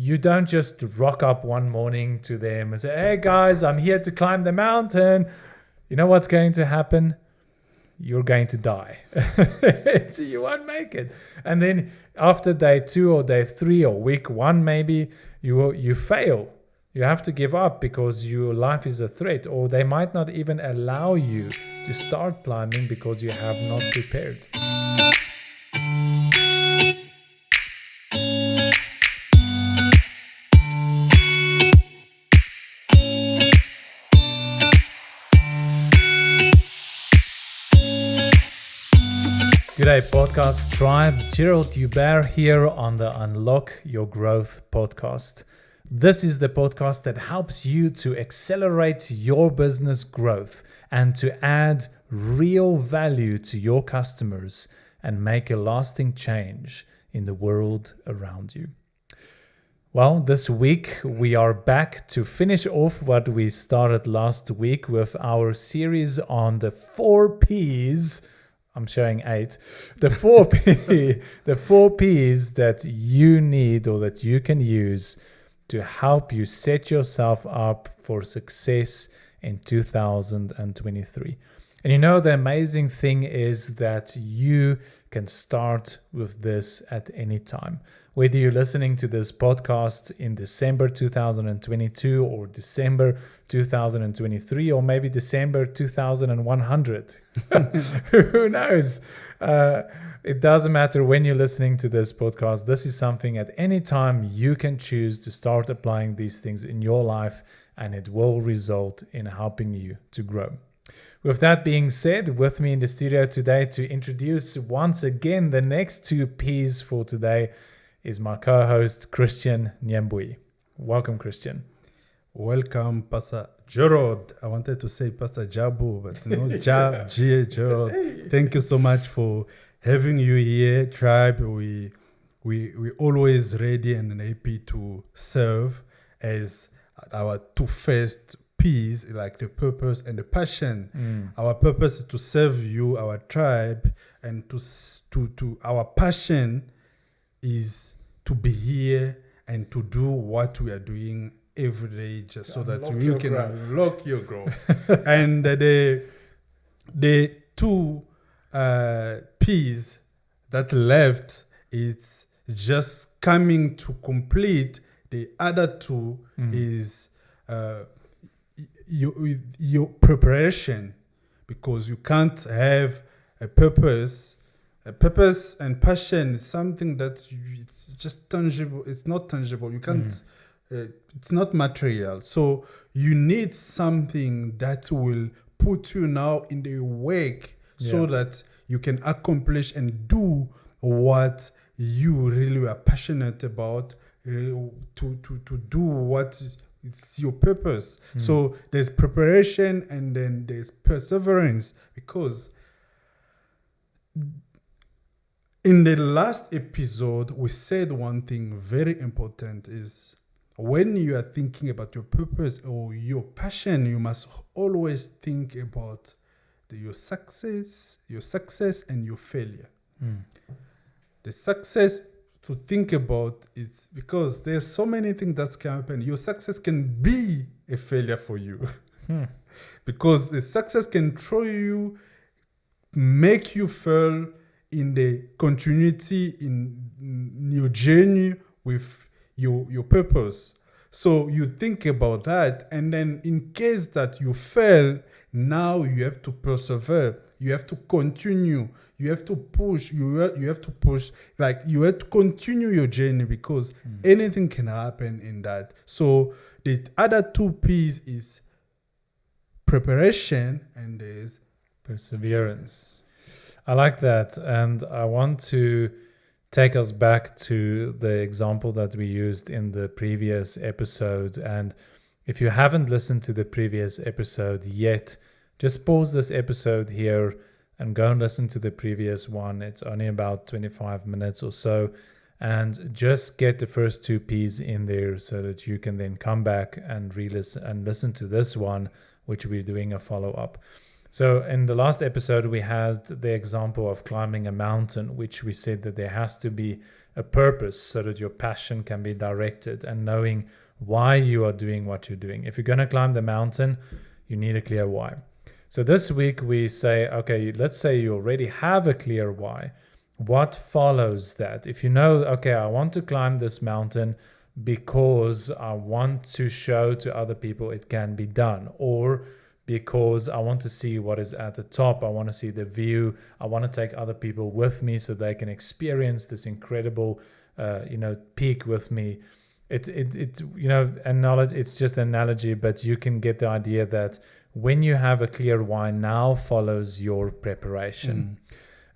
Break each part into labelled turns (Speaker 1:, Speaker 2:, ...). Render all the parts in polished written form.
Speaker 1: you don't just rock up one morning to them and say, hey guys, I'm here to climb the mountain. You know what's going to happen? You're going to die. So you won't make it. And then after day 2 or day 3 or week 1, maybe you fail. You have to give up because your life is a threat, or they might not even allow you to start climbing because you have not prepared. G'day podcast tribe, Gerold here on the Unlock Your Growth podcast. This is the podcast that helps you to accelerate your business growth and to add real value to your customers and make a lasting change in the world around you. Well, this week we are back to finish off what we started last week with our series on the 4 P's. I'm showing 8. The 4 P's that you need or that you can use to help you set yourself up for success in 2023. And you know, the amazing thing is that you can start with this at any time. Whether you're listening to this podcast in December 2022 or December 2023 or maybe December 2100. Who knows? It doesn't matter when you're listening to this podcast. This is something at any time you can choose to start applying these things in your life, and it will result in helping you to grow. With that being said, with me in the studio today to introduce once again the next 2 P's for today is my co-host Christian Nyembui. Welcome, Christian.
Speaker 2: Welcome, Pastor Gerold. I wanted to say Pastor Jabu, but no, Gerold. Thank you so much for having you here, tribe. We always ready and happy to serve as our 2 first P's, like the purpose and the passion. Our purpose is to serve you, our tribe, and to our passion is to be here and to do what we are doing every day, just so that you can unlock your growth. And the 2 P's that left, it's just coming to complete. The other 2 is your preparation, because you can't have a purpose. A purpose and passion is something that it's just tangible. It's not tangible. You can't. It's not material. So you need something that will put you now in the work, so that you can accomplish and do what you really are passionate about. To do what it's your purpose. So there's preparation and then there's perseverance, because in the last episode, we said one thing very important is when you are thinking about your purpose or your passion, you must always think about your success and your failure. The success to think about is because there's so many things that can happen. Your success can be a failure for you. Because the success can throw you, make you fail in the continuity in your journey with your purpose. So you think about that, and then in case that you fail, now you have to persevere. You have to continue. You have to push. You have to push. Like, you have to continue your journey, because anything can happen in that. So the other 2 P's is preparation and there's
Speaker 1: perseverance. I like that, and I want to take us back to the example that we used in the previous episode. And if you haven't listened to the previous episode yet, just pause this episode here and go and listen to the previous one. It's only about 25 minutes or so, and just get the first 2 P's in there so that you can then come back and re-listen and listen to this one, which we're doing a follow-up. So in the last episode, we had the example of climbing a mountain, which we said that there has to be a purpose so that your passion can be directed and knowing why you are doing what you're doing. If you're going to climb the mountain, you need a clear why. So this week we say, okay, let's say you already have a clear why. What follows that? If you know, okay, I want to climb this mountain because I want to show to other people it can be done, or because I want to see what is at the top. I want to see the view. I want to take other people with me so they can experience this incredible, peak with me. It's just an analogy, but you can get the idea that when you have a clear why, now follows your preparation.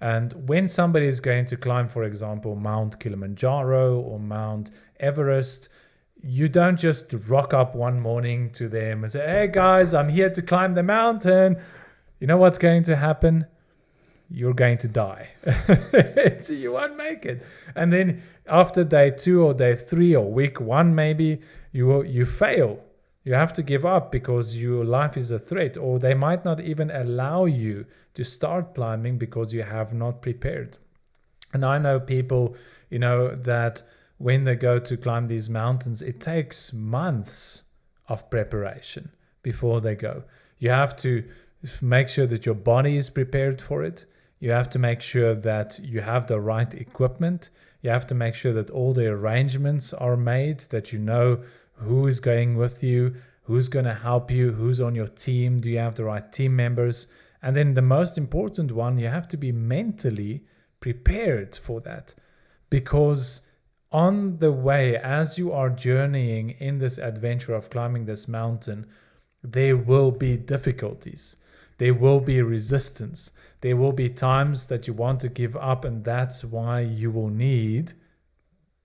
Speaker 1: And when somebody is going to climb, for example, Mount Kilimanjaro or Mount Everest, you don't just rock up one morning to them and say, hey guys, I'm here to climb the mountain. You know what's going to happen? You're going to die. You won't make it. And then after day 2 or day 3 or week 1, maybe you fail. You have to give up because your life is a threat, or they might not even allow you to start climbing because you have not prepared. And I know people, that when they go to climb these mountains, it takes months of preparation before they go. You have to make sure that your body is prepared for it. You have to make sure that you have the right equipment. You have to make sure that all the arrangements are made, that you know who is going with you, who's going to help you, who's on your team, do you have the right team members? And then the most important one, you have to be mentally prepared for that. Because on the way, as you are journeying in this adventure of climbing this mountain, there will be difficulties. There will be resistance. There will be times that you want to give up, and that's why you will need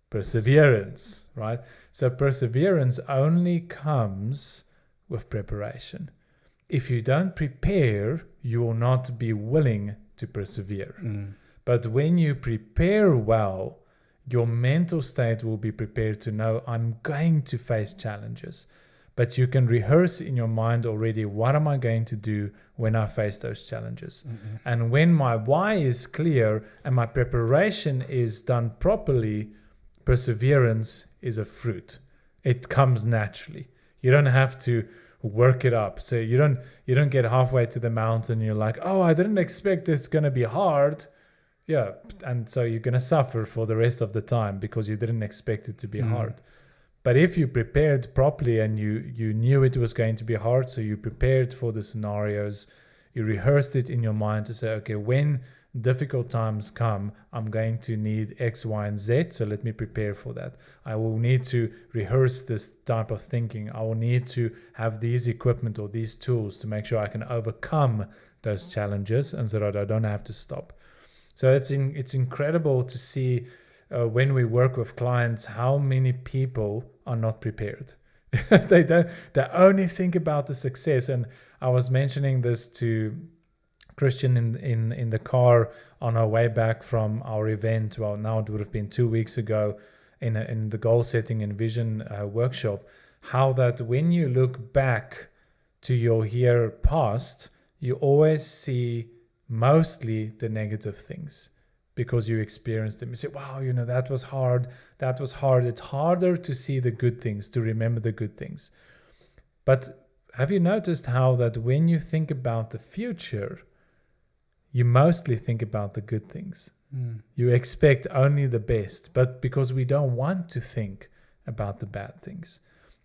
Speaker 1: perseverance, right? So perseverance only comes with preparation. If you don't prepare, you will not be willing to persevere. But when you prepare well, your mental state will be prepared to know, I'm going to face challenges. But you can rehearse in your mind already, what am I going to do when I face those challenges? And when my why is clear and my preparation is done properly, perseverance is a fruit. It comes naturally. You don't have to work it up. So you don't get halfway to the mountain and you're like, oh, I didn't expect it's going to be hard. Yeah, and so you're going to suffer for the rest of the time because you didn't expect it to be hard. But if you prepared properly and you knew it was going to be hard, so you prepared for the scenarios, you rehearsed it in your mind to say, okay, when difficult times come, I'm going to need X, Y, and Z, so let me prepare for that. I will need to rehearse this type of thinking. I will need to have these equipment or these tools to make sure I can overcome those challenges and so that I don't have to stop. So it's incredible to see when we work with clients how many people are not prepared. They only think about the success. And I was mentioning this to Christian in the car on our way back from our event. Well, now it would have been 2 weeks ago in the goal setting and vision workshop. How that when you look back to your year past, you always see mostly the negative things because you experienced them. You say, wow, that was hard. That was hard. It's harder to see the good things, to remember the good things. But have you noticed how that when you think about the future, you mostly think about the good things? You expect only the best, but because we don't want to think about the bad things.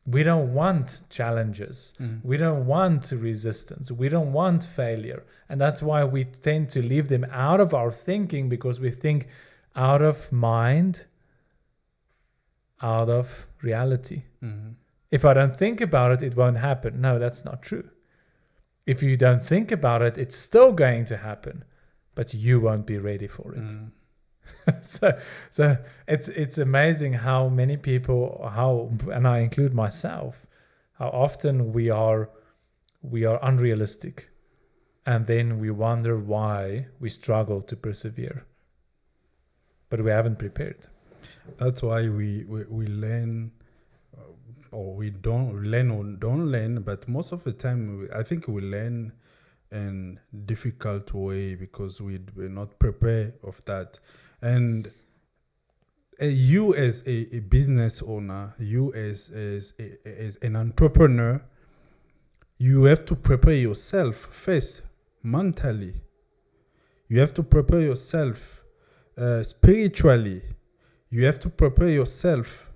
Speaker 1: We don't want challenges. We don't want resistance. We don't want failure. And that's why we tend to leave them out of our thinking, because we think out of mind, out of reality. If I don't think about it, it won't happen. No, that's not true. If you don't think about it, it's still going to happen, but you won't be ready for it. So it's amazing how many people, and I include myself, how often we are unrealistic, and then we wonder why we struggle to persevere, but we haven't prepared.
Speaker 2: That's why we learn, or we don't learn, but most of the time I think we learn and difficult way because we were not prepared of that. And you as a business owner, you as an entrepreneur, you have to prepare yourself first mentally. You have to prepare yourself spiritually. You have to prepare yourself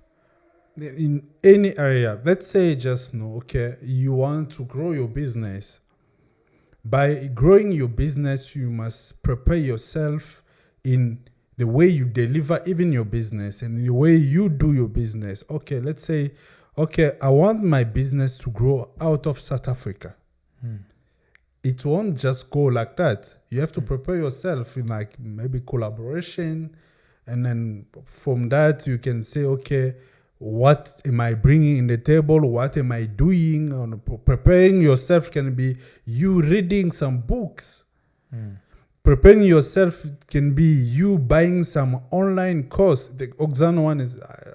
Speaker 2: in any area. Let's say just you want to grow your business. By growing your business, you must prepare yourself in the way you deliver even your business and the way you do your business. Okay, let's say, I want my business to grow out of South Africa. It won't just go like that. You have to prepare yourself in like maybe collaboration. And then from that, you can say, what am I bringing in the table? What am I doing? Preparing yourself can be you reading some books. Preparing yourself can be you buying some online course. The Oxan one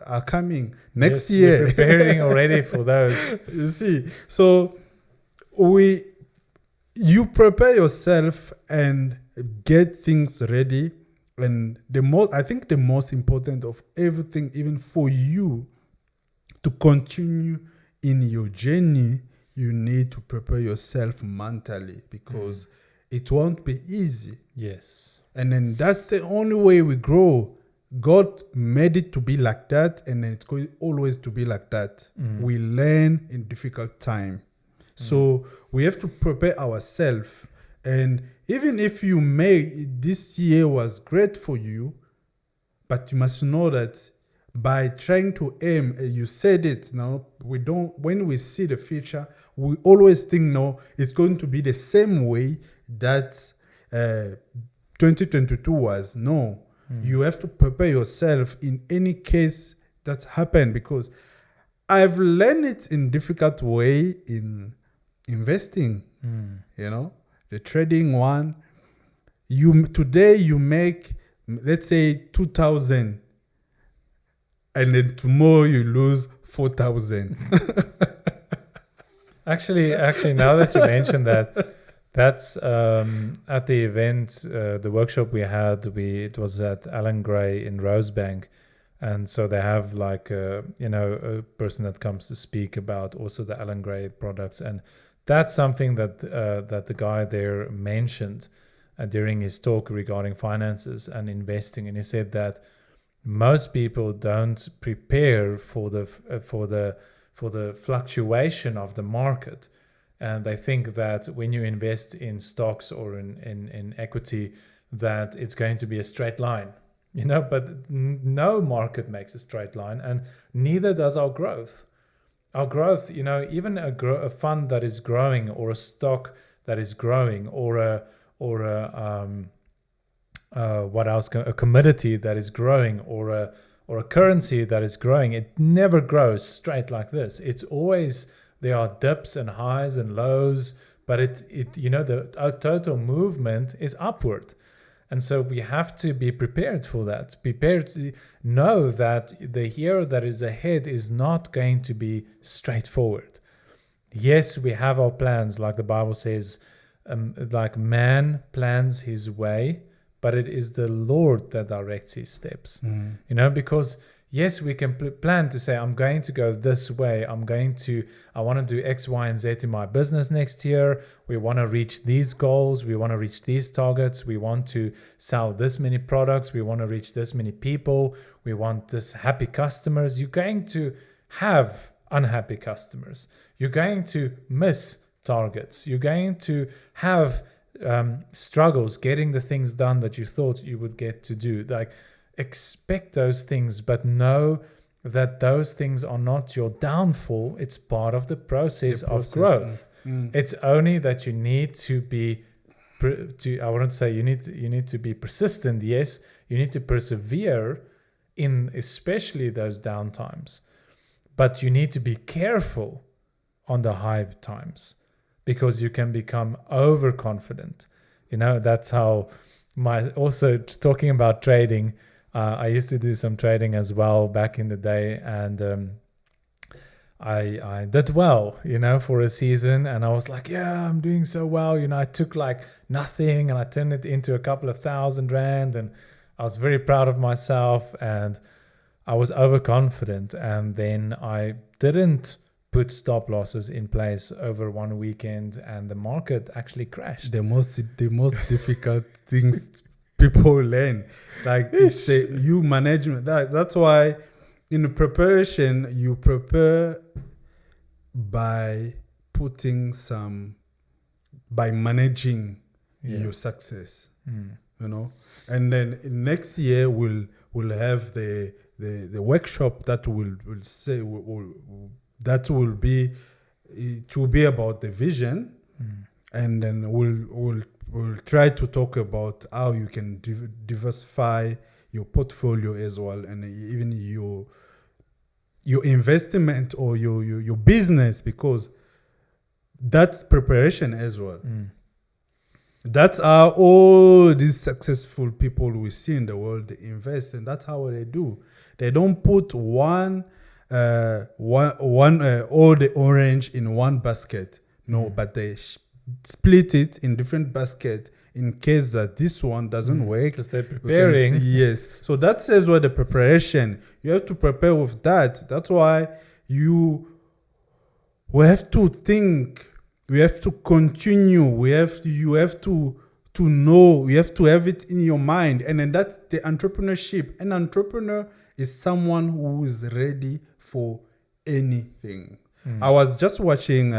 Speaker 2: are coming next year.
Speaker 1: We're preparing already for those.
Speaker 2: You see, so you prepare yourself and get things ready. And I think the most important of everything, even for you to continue in your journey, you need to prepare yourself mentally because it won't be easy.
Speaker 1: Yes.
Speaker 2: And then that's the only way we grow. God made it to be like that, and then it's going always to be like that. We learn in difficult time. So we have to prepare ourselves. And even if this year was great for you, but you must know that by trying to aim, you said it now, when we see the future, we always think, it's going to be the same way that 2022 was. No, you have to prepare yourself in any case that's happened, because I've learned it in difficult way in investing, the trading one. Today you make, let's say 2,000, and then tomorrow you lose 4,000.
Speaker 1: Actually, now that you mentioned that, that's at the event, the workshop we had. It was at Alan Gray in Rosebank, and so they have like a person that comes to speak about also the Alan Gray products, and that's something that the guy there mentioned during his talk regarding finances and investing, and he said that most people don't prepare for the fluctuation of the market, and they think that when you invest in stocks or in equity, that it's going to be a straight line, but no market makes a straight line, and neither does our growth. Our growth, even a fund that is growing, or a stock that is growing, or a commodity that is growing, or a currency that is growing, it never grows straight like this. It's always, there are dips and highs and lows, but our total movement is upward. And so we have to be prepared for that, prepared to know that the year that is ahead is not going to be straightforward. Yes, we have our plans, like the Bible says, like man plans his way, but it is the Lord that directs his steps. Because yes, we can plan to say, I'm going to go this way. I want to do X, Y, and Z in my business next year. We want to reach these goals. We want to reach these targets. We want to sell this many products. We want to reach this many people. We want this happy customers. You're going to have unhappy customers. You're going to miss targets. You're going to have struggles getting the things done that you thought you would get to do. Like, expect those things, but know that those things are not your downfall. It's part of the process of growth. It's only that you need to be, I wouldn't say you need to be persistent. Yes, you need to persevere in especially those down times, but you need to be careful on the high times, because you can become overconfident. That's how also talking about trading, I used to do some trading as well back in the day, and I did well, for a season, and I was like, yeah, I'm doing so well. I took like nothing and I turned it into a couple of $1,000, and I was very proud of myself, and I was overconfident. And then I didn't put stop losses in place over one weekend, and the market actually crashed.
Speaker 2: The most difficult things people learn, like it's the management. That's why in the preparation, you prepare by managing your success, and then next year we'll have the workshop that will be about the vision, and then we'll try to talk about how you can diversify your portfolio as well, and even your investment or your business, because that's preparation as well. That's how all these successful people we see in the world, they invest, and that's how they do. They don't put all the orange in one basket. No, but they split it in different baskets in case that this one doesn't work.
Speaker 1: Because they're preparing.
Speaker 2: Yes. So that says what the preparation. You have to prepare with that. That's why we have to think. We have to continue. You have to know. You have to have it in your mind. And then that's the entrepreneurship. An entrepreneur is someone who is ready for anything. I was just watching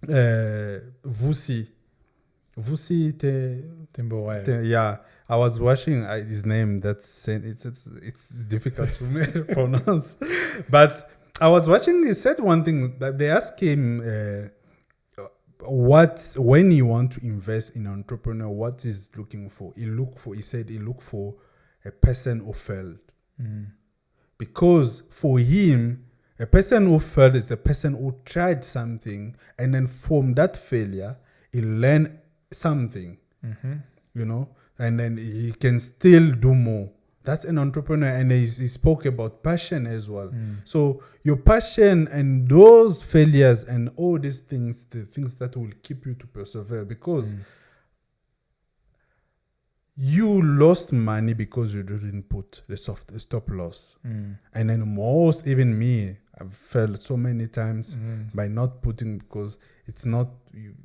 Speaker 2: Vusi yeah, I was watching his name. It's difficult to pronounce, but I was watching. He said one thing that they asked him, when you want to invest in an entrepreneur, what is looking for? He said he look for a person who failed, because for him, a person who failed is a person who tried something, and then from that failure, he learned something, and then he can still do more. That's an entrepreneur, and he spoke about passion as well. So your passion and those failures and all these things, the things that will keep you to persevere, because you lost money because you didn't put the stop loss. And then even me, I've failed so many times by not putting, because it's not,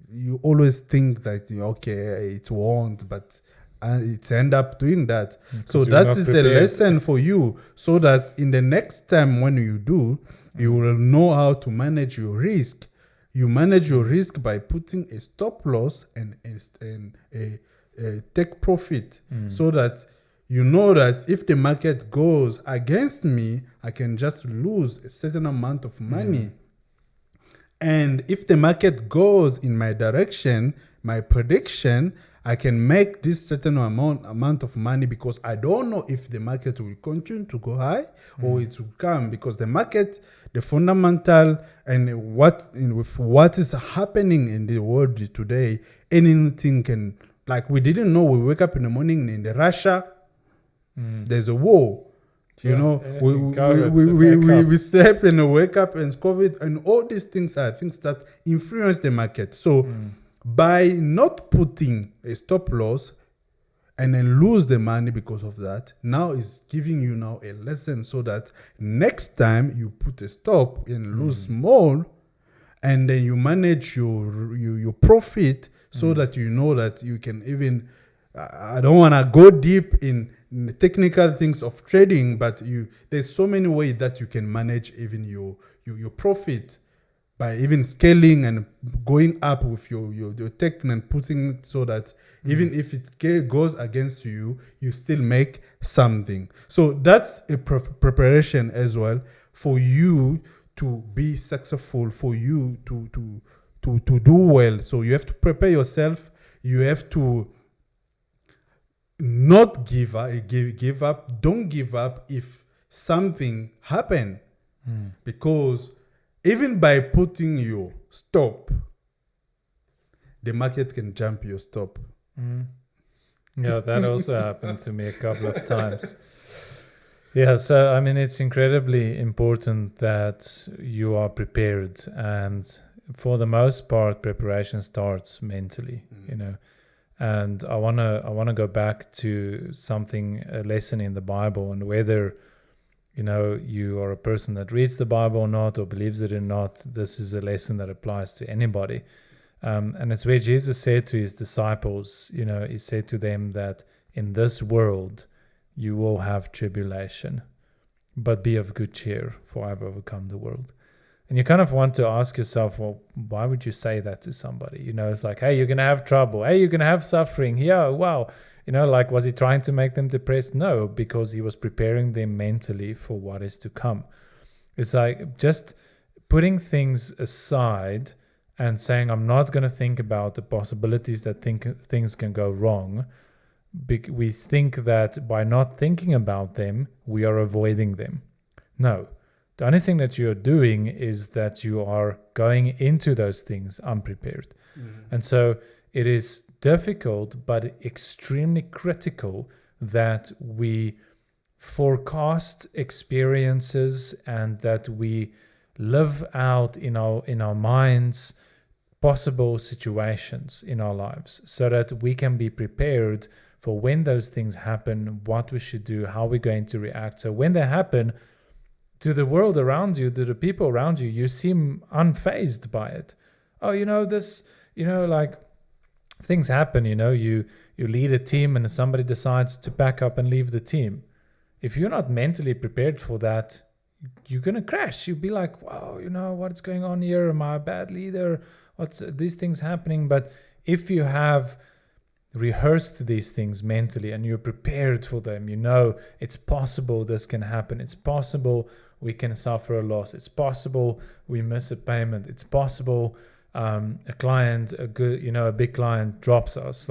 Speaker 2: you always think that, okay, it won't, but it's end up doing that. So that is a lesson for you, so that in the next time when you do, you will know how to manage your risk. You manage your risk by putting a stop loss and a take profit, so that you know that if the market goes against me, I can just lose a certain amount of money. And if the market goes in my direction, my prediction, I can make this certain amount of money, because I don't know if the market will continue to go high or it will come, because the market, the fundamental, and with what is happening in the world today, anything can, like we didn't know, we wake up in the morning in Russia, there's a war. We sleep and wake up, and COVID, and all these things are things that influence the market. So by not putting a stop loss and then lose the money because of that, now is giving you now a lesson, so that next time you put a stop and lose small, and then you manage your profit, so that you know that you can even, I don't want to go deep in the technical things of trading, but there's so many ways that you can manage even your profit, by even scaling and going up with your tech and putting it, so that even if it goes against you, you still make something. So that's a preparation as well for you to be successful, for you to do well. So you have to prepare yourself. You have to not give up. Don't give up if something happen, because even by putting your stop, the market can jump your stop.
Speaker 1: Yeah, that also happened to me a couple of times. Yeah, so I mean, it's incredibly important that you are prepared, and for the most part, preparation starts mentally, you know. And I wanna go back to a lesson in the Bible, and whether you are a person that reads the Bible or not, or believes it or not, this is a lesson that applies to anybody. And it's where Jesus said to his disciples, he said to them that in this world you will have tribulation, but be of good cheer, for I've overcome the world. And you kind of want to ask yourself, well, why would you say that to somebody? It's like, hey, you're going to have trouble. Hey, you're going to have suffering. Yeah, wow. Like, was he trying to make them depressed? No, because he was preparing them mentally for what is to come. It's like just putting things aside and saying, I'm not going to think about the possibilities that things can go wrong. We think that by not thinking about them, we are avoiding them. No. The only thing that you're doing is that you are going into those things unprepared. And so it is difficult, but extremely critical that we forecast experiences and that we live out in our minds possible situations in our lives so that we can be prepared for when those things happen, what we should do, how we're going to react. So when they happen, to the world around you, to the people around you, you seem unfazed by it. Oh, like things happen, you lead a team and somebody decides to pack up and leave the team. If you're not mentally prepared for that, you're going to crash. You'll be like, wow, what's going on here? Am I a bad leader? What's these things happening? But if you have rehearsed these things mentally and you're prepared for them, it's possible this can happen. It's possible we can suffer a loss. It's possible we miss a payment. It's possible a big client drops us.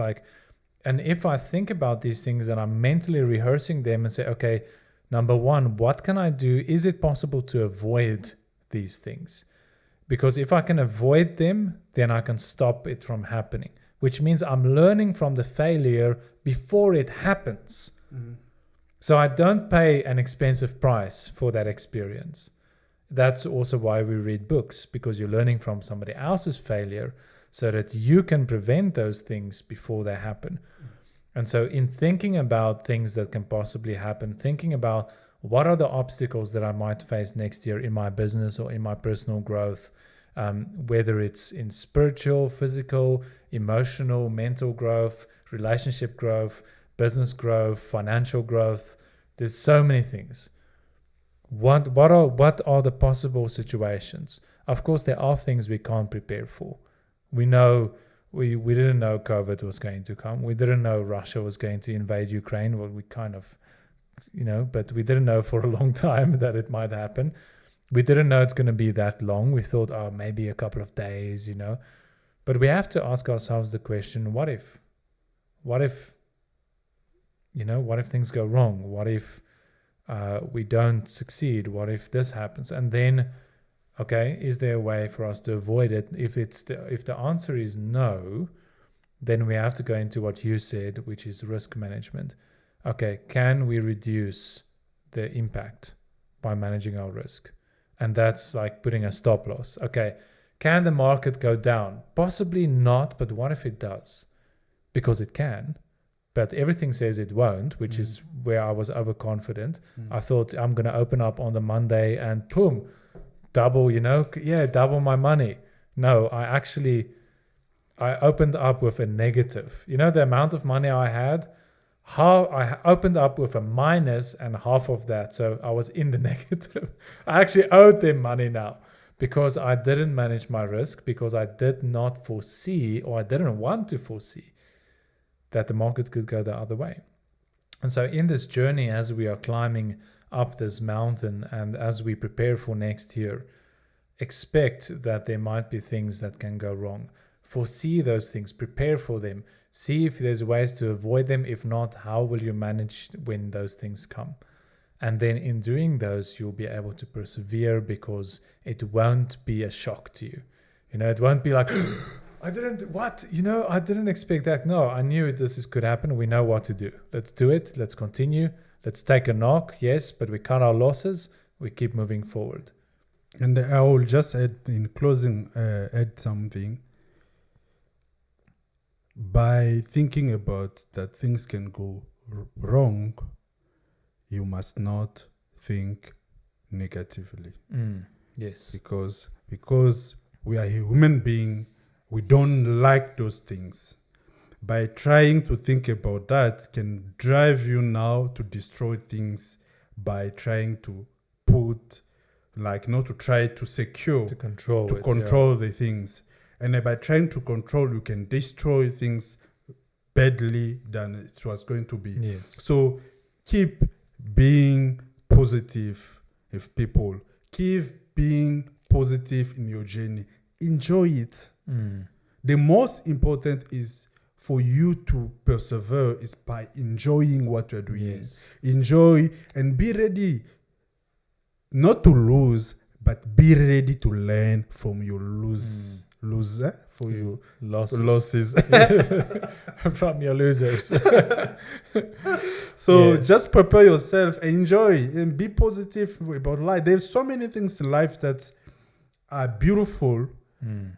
Speaker 1: And if I think about these things and I'm mentally rehearsing them and say, okay, number one, what can I do? Is it possible to avoid these things? Because if I can avoid them, then I can stop it from happening, which means I'm learning from the failure before it happens. So I don't pay an expensive price for that experience. That's also why we read books, because you're learning from somebody else's failure so that you can prevent those things before they happen. And so in thinking about things that can possibly happen, thinking about what are the obstacles that I might face next year in my business or in my personal growth, whether it's in spiritual, physical, emotional, mental growth, relationship growth, business growth, financial growth. There's so many things. What are the possible situations? Of course, there are things we can't prepare for. We know we didn't know COVID was going to come. We didn't know Russia was going to invade Ukraine. Well, we kind of, but we didn't know for a long time that it might happen. We didn't know it's going to be that long. We thought, maybe a couple of days, But we have to ask ourselves the question, what if? What if things go wrong? What if we don't succeed? What if this happens? And then, okay, is there a way for us to avoid it? If the answer is no, then we have to go into what you said, which is risk management. Okay, can we reduce the impact by managing our risk? And that's like putting a stop loss. Okay, can the market go down? Possibly not, but what if it does? Because it can. But everything says it won't, which is where I was overconfident. I thought I'm going to open up on the Monday and boom, double my money. No, I opened up with a negative. The amount of money I had, I opened up with a minus and half of that. So I was in the negative. I actually owed them money now because I didn't manage my risk, because I did not foresee, or I didn't want to foresee, that the market could go the other way. And so in this journey, as we are climbing up this mountain and as we prepare for next year, expect that there might be things that can go wrong. Foresee those things, prepare for them, see if there's ways to avoid them. If not, how will you manage when those things come? And then in doing those, you'll be able to persevere, because it won't be a shock to you. It won't be like, I didn't expect that. No, I knew this could happen. We know what to do. Let's do it. Let's continue. let's take a knock, yes, but we cut our losses, we keep moving forward.
Speaker 2: And I will just add, in closing, add something. By thinking about that things can go wrong, you must not think negatively.
Speaker 1: Yes.
Speaker 2: Because we are a human being, we don't like those things. By trying to think about that can drive you now to destroy things by trying to put, like, not to try to secure,
Speaker 1: To control
Speaker 2: the things. And by trying to control, you can destroy things badly than it was going to be.
Speaker 1: Yes.
Speaker 2: So keep being positive with people. Keep being positive in your journey. Enjoy it. The most important is for you to persevere is by enjoying what you're doing.
Speaker 1: Yes.
Speaker 2: Enjoy and be ready not to lose, but be ready to learn from your losses.
Speaker 1: From your losers.
Speaker 2: So just prepare yourself, enjoy, and be positive about life. There's so many things in life that are beautiful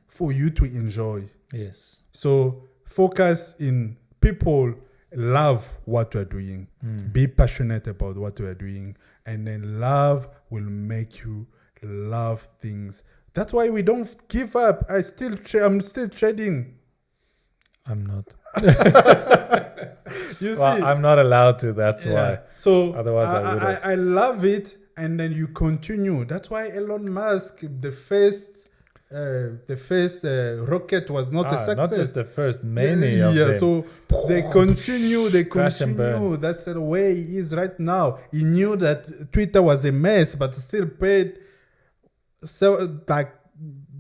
Speaker 2: for you to enjoy.
Speaker 1: Yes.
Speaker 2: So focus in people love what you're doing. Be passionate about what you are doing, and then love will make you love things. That's why we don't give up. I'm still trading.
Speaker 1: I'm not.
Speaker 2: You
Speaker 1: Well,
Speaker 2: see,
Speaker 1: I'm not allowed to. That's why.
Speaker 2: So
Speaker 1: Otherwise, I would have.
Speaker 2: I love it, and then you continue. That's why Elon Musk, the first rocket was not a success.
Speaker 1: Not just the first, many of them.
Speaker 2: So they continue.
Speaker 1: Crash and burn.
Speaker 2: That's the way he is right now. He knew that Twitter was a mess, but still paid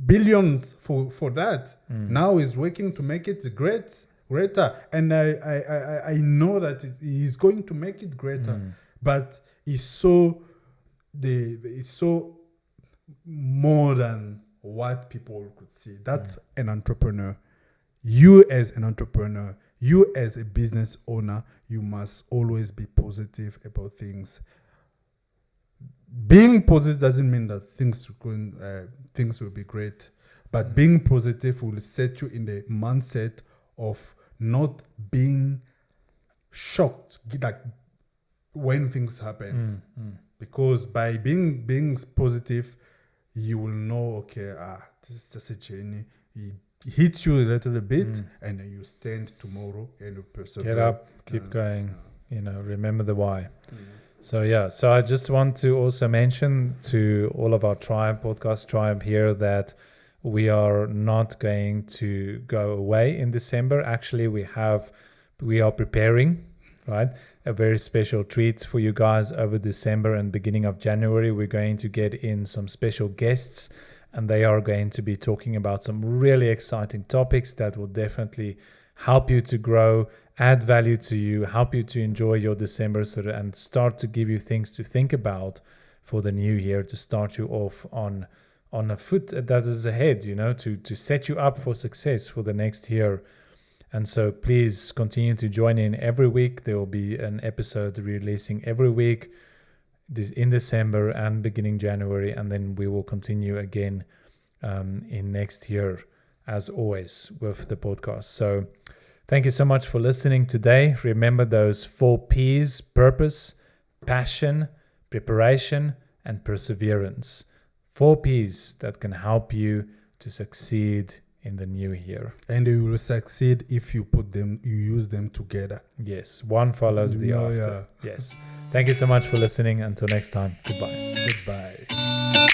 Speaker 2: billions for that. Now he's working to make it greater, and I know that he's going to make it greater. But it's so more than what people could see. That's an entrepreneur. You as an entrepreneur, you as a business owner, you must always be positive about things. Being positive doesn't mean that things will be great, but being positive will set you in the mindset of not being shocked, like when things happen. Because by being positive, you will know, okay, this is just a journey. It hits you a little bit, and then you stand tomorrow and you persevere.
Speaker 1: Get up, keep going. Remember the why. So I just want to also mention to all of our podcast tribe here that we are not going to go away in December. Actually, we are preparing, right, a very special treat for you guys over December and beginning of January. We're going to get in some special guests, and they are going to be talking about some really exciting topics that will definitely help you to grow, add value to you, help you to enjoy your December, and start to give you things to think about for the new year, to start you off on a foot that is ahead, to set you up for success for the next year. And so please continue to join in every week. There will be an episode releasing every week in December and beginning January, and then we will continue again in next year, as always, with the podcast. So thank you so much for listening today. Remember those 4 P's: purpose, passion, preparation, and perseverance. 4 P's that can help you to succeed in the new year. And you will succeed if you use them together. Yes, one follows the other. Yes. Thank you so much for listening. Until next time, goodbye. Goodbye.